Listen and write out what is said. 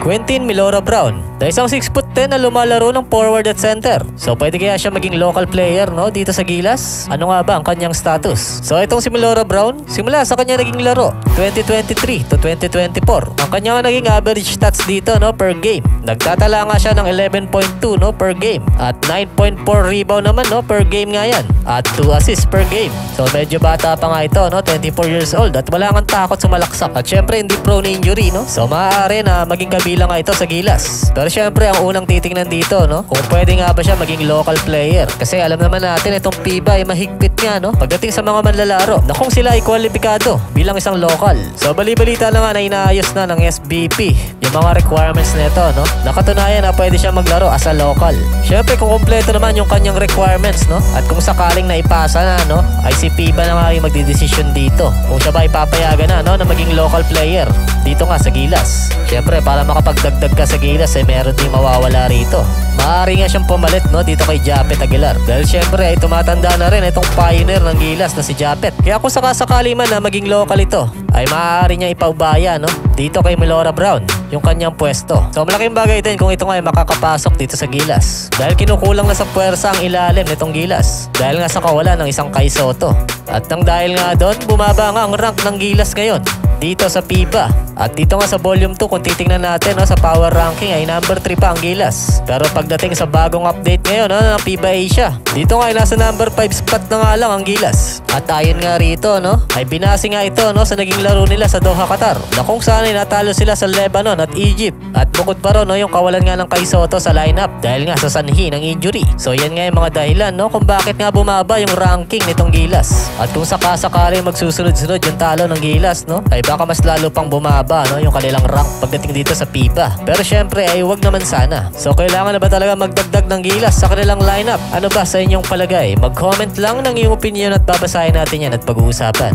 Quentin Milora Brown, na isang 6'10" na lumalaro ng forward at center. So pwede kaya siya maging local player, no, dito sa Gilas? Ano nga ba ang kanyang status? So itong si Milora Brown, simula sa kanya naging laro 2023 to 2024, ang kanyang naging average stats dito, no, per game. Nagtatala nga siya ng 11.2, no, per game, at 9.4 rebound naman, no, per game nga yan, at 2 assists per game. So medyo bata pa nga ito, no, 24 years old, at wala kang takot sumalaksak, at syempre hindi prone injury, no. So maaari na maging kabilang nga ito sa Gilas. Pero syempre ang unang titingnan dito, no, kung pwede nga ba siya maging local player, kasi alam naman natin itong FIBA ay mahigpit nga, no, pagdating sa mga manlalaro na kung sila ay kwalipikado bilang isang local. So bali-balita na nga na inaayos na ng SBP yung mga requirements nito, no. Nakatunayan na pwede siya maglaro as a local. Syempre kung kompleto naman yung kanyang requirements, no, at kung sakaling naipasa na, no, ay si FIBA na nga yung magdidesisyon dito kung siya ba ipapayagan na, no, na maging local player dito nga sa Gilas. Syempre para makapagdagdag ka sa Gilas ay meron din mawawala rito. Maaari nga siyang pumalit, no, dito kay Japet Aguilar, dahil syempre ay tumatanda na rin itong pioneer ng Gilas na si Japet. Kaya kung sakasakali man na maging local ito, ay maaari niya ipaubaya, no, dito kay Milora Brown yung kanyang pwesto. So malaking bagay din kung ito nga ay makakapasok dito sa Gilas, dahil kinukulang na sa puwersa ang ilalim nitong Gilas dahil nga sa kawalan ng isang Kai Sotto. At nang dahil nga doon, bumaba nga ang rank ng Gilas ngayon dito sa FIBA. At dito nga sa volume 2, kung titingnan natin, no, sa power ranking ay number 3 pa ang Gilas. Pero pagdating sa bagong update ngayon, no, ng FIBA Asia, dito nga ay nasa number 5 spot na nga lang ang Gilas. At ayon nga rito, no, ay binasi nga ito, no, sa naging laro nila sa Doha, Qatar, na kung saan ay natalo sila sa Lebanon at Egypt. At bukod pa ron, no, yung kawalan nga ng Kai Sotto sa lineup dahil nga sa sanhi ng injury. So yan nga yung mga dahilan, no, kung bakit nga bumaba yung ranking nitong Gilas. At kung sakasakali magsusunod-sunod yung talo ng Gilas, no, ay baka mas lalo pang bumaba, no, yung kanilang rank pagdating dito sa FIBA. Pero syempre ay wag naman sana. So kailangan na ba talaga magdagdag ng Gilas sa kanilang lineup? Ano ba sa inyong palagay? Mag-comment lang ng iyong opinion at babasahin natin yan at pag-uusapan.